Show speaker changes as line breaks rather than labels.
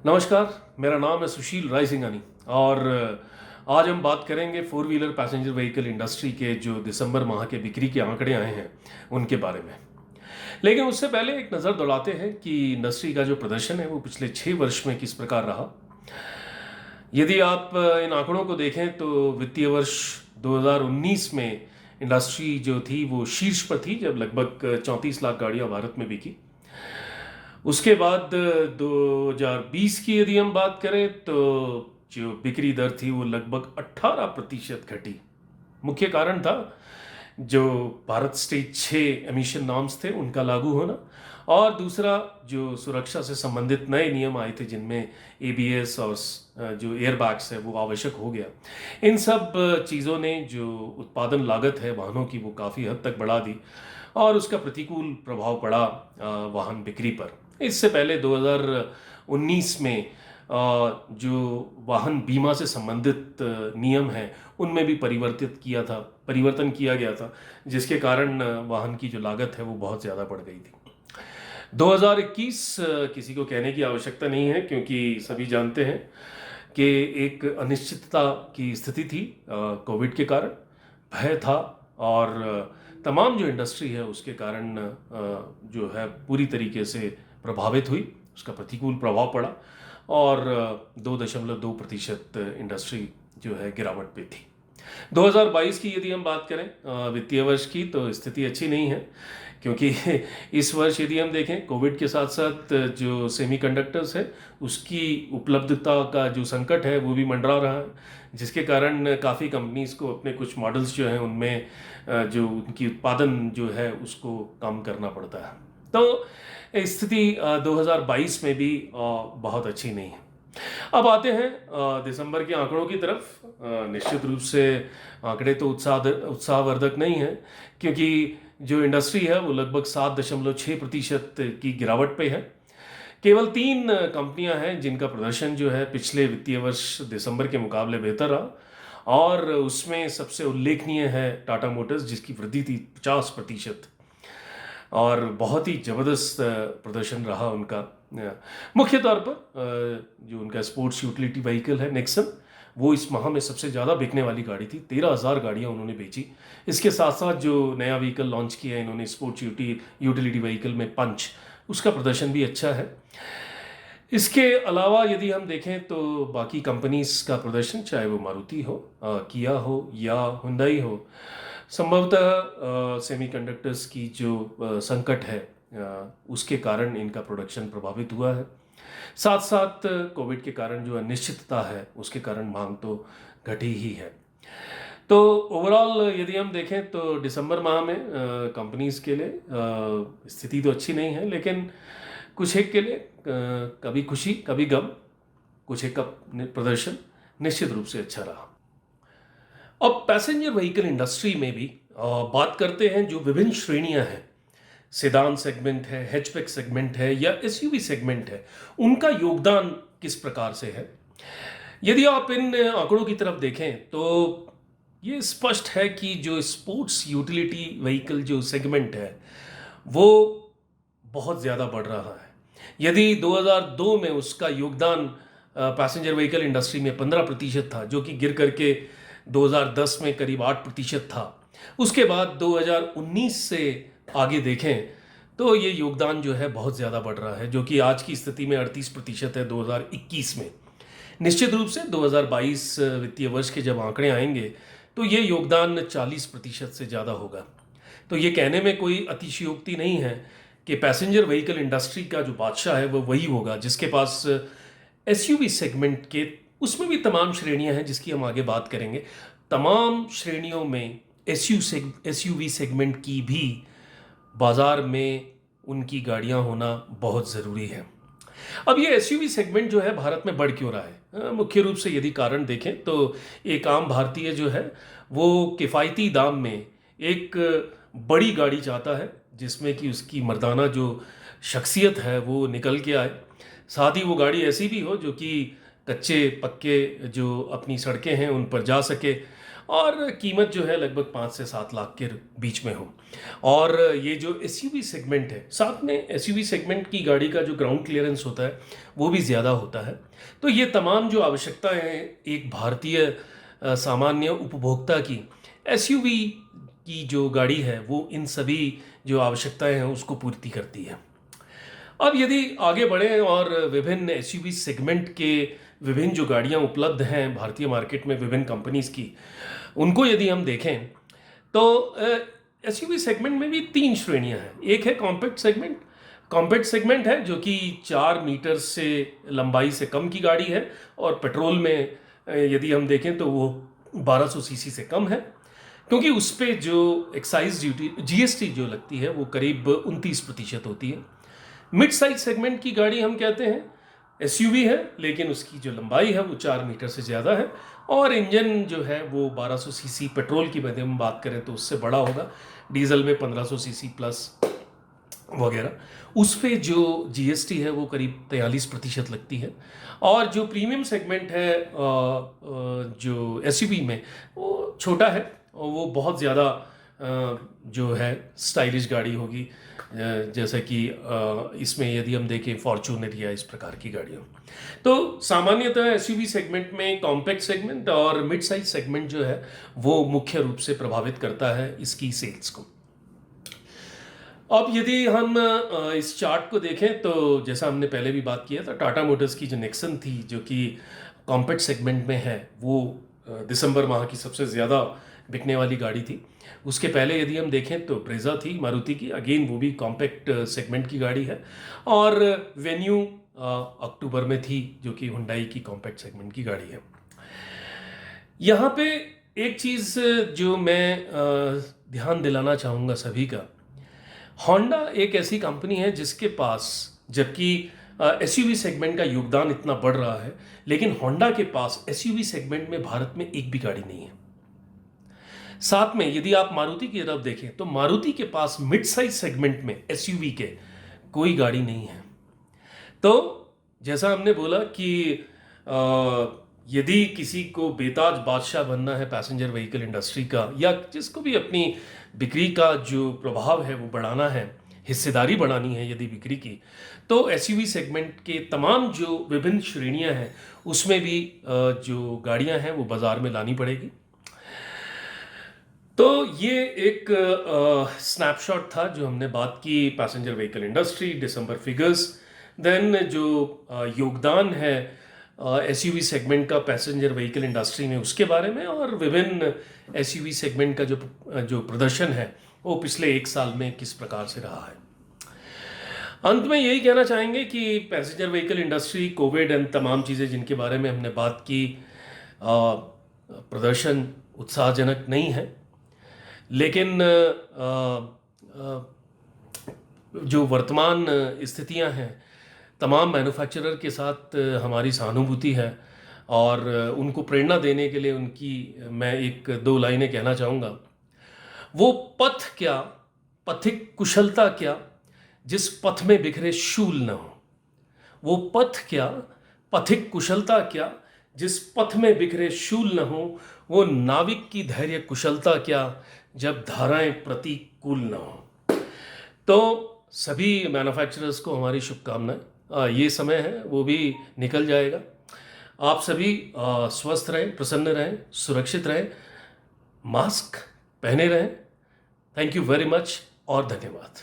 नमस्कार, मेरा नाम है सुशील रायसिंघानी और आज हम बात करेंगे four wheeler passenger vehicle industry के जो दिसंबर माह के बिक्री के आंकड़े आए हैं उनके बारे में। लेकिन उससे पहले एक नज़र दौड़ाते हैं कि इंडस्ट्री का जो प्रदर्शन है वो पिछले 6 वर्ष में किस प्रकार रहा। यदि आप इन आंकड़ों को देखें तो वित्तीय वर्ष 2019 में इंडस्ट्री जो थी वो शीर्ष पर थी, जब लगभग 34 लाख गाड़ियाँ भारत में बिकी। उसके बाद 2020 की यदि हम बात करें तो जो बिक्री दर थी वो लगभग 18% घटी। मुख्य कारण था जो भारत स्टेज 6 एमिशन नॉर्म्स थे उनका लागू होना, और दूसरा जो सुरक्षा से संबंधित नए नियम आए थे जिनमें एबीएस और जो एयरबैग्स है वो आवश्यक हो गया। इन सब चीज़ों ने जो उत्पादन लागत है वाहनों की वो काफ़ी हद तक बढ़ा दी और उसका प्रतिकूल प्रभाव पड़ा वाहन बिक्री पर। इससे पहले 2019 में जो वाहन बीमा से संबंधित नियम हैं उनमें भी परिवर्तन किया गया था, जिसके कारण वाहन की जो लागत है वो बहुत ज़्यादा बढ़ गई थी। 2021 किसी को कहने की आवश्यकता नहीं है, क्योंकि सभी जानते हैं कि एक अनिश्चितता की स्थिति थी। कोविड के कारण भय था और तमाम जो इंडस्ट्री है उसके कारण जो है पूरी तरीके से प्रभावित हुई, उसका प्रतिकूल प्रभाव पड़ा और 2.2% इंडस्ट्री जो है गिरावट पे थी। 2022 की यदि हम बात करें वित्तीय वर्ष की, तो स्थिति अच्छी नहीं है, क्योंकि इस वर्ष यदि हम देखें कोविड के साथ साथ जो सेमीकंडक्टर्स है उसकी उपलब्धता का जो संकट है वो भी मंडरा रहा है, जिसके कारण काफ़ी कंपनीज को अपने कुछ मॉडल्स जो हैं उनमें जो उनकी उत्पादन जो है उसको कम करना पड़ता है। तो स्थिति 2022 में भी बहुत अच्छी नहीं है। अब आते हैं दिसंबर के आंकड़ों की तरफ। निश्चित रूप से आंकड़े तो उत्साहवर्धक नहीं है, क्योंकि जो इंडस्ट्री है वो लगभग 7.6% की गिरावट पे है। केवल 3 कंपनियां हैं जिनका प्रदर्शन जो है पिछले वित्तीय वर्ष दिसंबर के मुकाबले बेहतर रहा, और उसमें सबसे उल्लेखनीय है टाटा मोटर्स, जिसकी वृद्धि थी 50% और बहुत ही ज़बरदस्त प्रदर्शन रहा उनका। मुख्य तौर पर जो उनका स्पोर्ट्स यूटिलिटी व्हीकल है नेक्सन, वो इस माह में सबसे ज़्यादा बिकने वाली गाड़ी थी। 13,000 गाड़ियाँ उन्होंने बेची। इसके साथ साथ जो नया व्हीकल लॉन्च किया है इन्होंने स्पोर्ट्स यूटिलिटी व्हीकल में पंच, उसका प्रदर्शन भी अच्छा है। इसके अलावा यदि हम देखें तो बाकी कंपनीज का प्रदर्शन, चाहे वो मारुति हो, किया हो या हुंडई हो, संभवतः सेमीकंडक्टर्स की जो संकट है उसके कारण इनका प्रोडक्शन प्रभावित हुआ है। साथ साथ कोविड के कारण जो अनिश्चितता है उसके कारण मांग तो घटी ही है। तो ओवरऑल यदि हम देखें तो दिसंबर माह में कंपनीज के लिए स्थिति तो अच्छी नहीं है, लेकिन कुछ एक के लिए कभी खुशी कभी गम, कुछ एक का प्रदर्शन निश्चित रूप से अच्छा रहा। अब पैसेंजर व्हीकल इंडस्ट्री में भी बात करते हैं। जो विभिन्न श्रेणियां हैं, सेडान सेगमेंट है, हैचबैक सेगमेंट है या एसयूवी सेगमेंट है, उनका योगदान किस प्रकार से है। यदि आप इन आंकड़ों की तरफ देखें तो ये स्पष्ट है कि जो स्पोर्ट्स यूटिलिटी व्हीकल जो सेगमेंट है वो बहुत ज़्यादा बढ़ रहा है। यदि 2002 में उसका योगदान पैसेंजर व्हीकल इंडस्ट्री में 15% था, जो कि गिर करके 2010 में करीब 8% था। उसके बाद 2019 से आगे देखें तो ये योगदान जो है बहुत ज़्यादा बढ़ रहा है, जो कि आज की स्थिति में 38% है 2021 में। निश्चित रूप से 2022 वित्तीय वर्ष के जब आंकड़े आएंगे तो ये योगदान 40% से ज़्यादा होगा। तो ये कहने में कोई अतिशयोक्ति नहीं है कि पैसेंजर व्हीकल इंडस्ट्री का जो बादशाह है वो वही होगा जिसके पास एसयूवी सेगमेंट के, उसमें भी तमाम श्रेणियां हैं जिसकी हम आगे बात करेंगे, तमाम श्रेणियों में एसयूवी सेगमेंट की भी बाजार में उनकी गाड़ियां होना बहुत ज़रूरी है। अब ये एसयूवी सेगमेंट जो है भारत में बढ़ क्यों रहा है? मुख्य रूप से यदि कारण देखें तो एक आम भारतीय जो है वो किफ़ायती दाम में एक बड़ी गाड़ी चाहता है, जिसमें कि उसकी मर्दाना जो शख्सियत है वो निकल के आए। साथ ही वो गाड़ी ऐसी भी हो जो कि कच्चे पक्के जो अपनी सड़कें हैं उन पर जा सके, और कीमत जो है लगभग 5 से 7 लाख के बीच में हो। और ये जो एसयूवी सेगमेंट है, साथ में एसयूवी सेगमेंट की गाड़ी का जो ग्राउंड क्लियरेंस होता है वो भी ज़्यादा होता है। तो ये तमाम जो आवश्यकताएं हैं एक भारतीय सामान्य उपभोक्ता की, एसयूवी की जो गाड़ी है वो इन सभी जो आवश्यकताएं हैं उसको पूर्ति करती है। अब यदि आगे बढ़ें और विभिन्न एसयूवी सेगमेंट के विभिन्न जो गाड़ियां उपलब्ध हैं भारतीय मार्केट में विभिन्न कंपनीज की, उनको यदि हम देखें तो एसयूवी सेगमेंट में भी 3 श्रेणियां हैं। एक है कॉम्पैक्ट सेगमेंट। कॉम्पैक्ट सेगमेंट है जो कि 4 मीटर से लंबाई से कम की गाड़ी है और पेट्रोल में यदि हम देखें तो वो 1200 सीसी से कम है, क्योंकि उस पर जो एक्साइज ड्यूटी जीएसटी जो लगती है वो करीब 29% होती है। मिड साइज सेगमेंट की गाड़ी हम कहते हैं एसयूवी है, लेकिन उसकी जो लंबाई है वो 4 मीटर से ज़्यादा है और इंजन जो है वो 1200 सीसी, पेट्रोल की यदि हम बात करें तो उससे बड़ा होगा, डीजल में 1500 सीसी प्लस वगैरह। उस पे जो जीएसटी है वो करीब 43% लगती है। और जो प्रीमियम सेगमेंट है जो एसयूवी में वो छोटा है और वो बहुत ज़्यादा जो है स्टाइलिश गाड़ी होगी, जैसा कि इसमें यदि हम देखें फॉर्च्यूनर या इस प्रकार की गाड़ियों। तो सामान्यतः एसयूवी सेगमेंट में कॉम्पैक्ट सेगमेंट और मिड साइज सेगमेंट जो है वो मुख्य रूप से प्रभावित करता है इसकी सेल्स को। अब यदि हम इस चार्ट को देखें तो जैसा हमने पहले भी बात किया था, टाटा मोटर्स की जो नेक्सन थी जो कि कॉम्पैक्ट सेगमेंट में है, वो दिसंबर माह की सबसे ज़्यादा बिकने वाली गाड़ी थी। उसके पहले यदि हम देखें तो ब्रेजा थी मारुति की, अगेन वो भी कॉम्पैक्ट सेगमेंट की गाड़ी है। और वेन्यू अक्टूबर में थी जो कि हुंडई की कॉम्पैक्ट सेगमेंट की गाड़ी है। यहाँ पे एक चीज़ जो मैं ध्यान दिलाना चाहूँगा सभी का, होंडा एक ऐसी कंपनी है जिसके पास, जबकि एसयूवी सेगमेंट का योगदान इतना बढ़ रहा है, लेकिन होंडा के पास एसयूवी सेगमेंट में भारत में एक भी गाड़ी नहीं है। साथ में यदि आप मारुति की तरफ देखें तो मारुति के पास मिड साइज सेगमेंट में एसयूवी के कोई गाड़ी नहीं है। तो जैसा हमने बोला कि यदि किसी को बेताज बादशाह बनना है पैसेंजर व्हीकल इंडस्ट्री का, या जिसको भी अपनी बिक्री का जो प्रभाव है वो बढ़ाना है, हिस्सेदारी बढ़ानी है यदि बिक्री की, तो एसयूवी सेगमेंट के तमाम जो विभिन्न श्रेणियां हैं उसमें भी जो गाड़ियां हैं वो बाजार में लानी पड़ेगी। तो ये एक स्नैपशॉट था जो हमने बात की पैसेंजर व्हीकल इंडस्ट्री दिसंबर फिगर्स, देन जो योगदान है एसयूवी सेगमेंट का पैसेंजर व्हीकल इंडस्ट्री में उसके बारे में, और विभिन्न एसयूवी सेगमेंट का जो प्रदर्शन है वो पिछले 1 साल में किस प्रकार से रहा है। अंत में यही कहना चाहेंगे कि passenger vehicle industry, Covid and तमाम चीज़ें जिनके बारे में हमने बात की, प्रदर्शन उत्साहजनक नहीं है, लेकिन जो वर्तमान स्थितियां हैं, तमाम मैन्युफैक्चरर के साथ हमारी सहानुभूति है और उनको प्रेरणा देने के लिए उनकी मैं 1-2 लाइनें कहना चाहूँगा। वो पथ क्या, पथिक कुशलता क्या, जिस पथ में बिखरे शूल न हो। वो पथ क्या, पथिक कुशलता क्या, जिस पथ में बिखरे शूल न हो। वो नाविक की धैर्य कुशलता क्या, जब धाराएं प्रतिकूल न हो। तो सभी मैन्युफैक्चरर्स को हमारी शुभकामनाएं। ये समय है वो भी निकल जाएगा। आप सभी स्वस्थ रहें, प्रसन्न रहें, सुरक्षित रहें, मास्क पहने रहें। थैंक यू वेरी मच और धन्यवाद।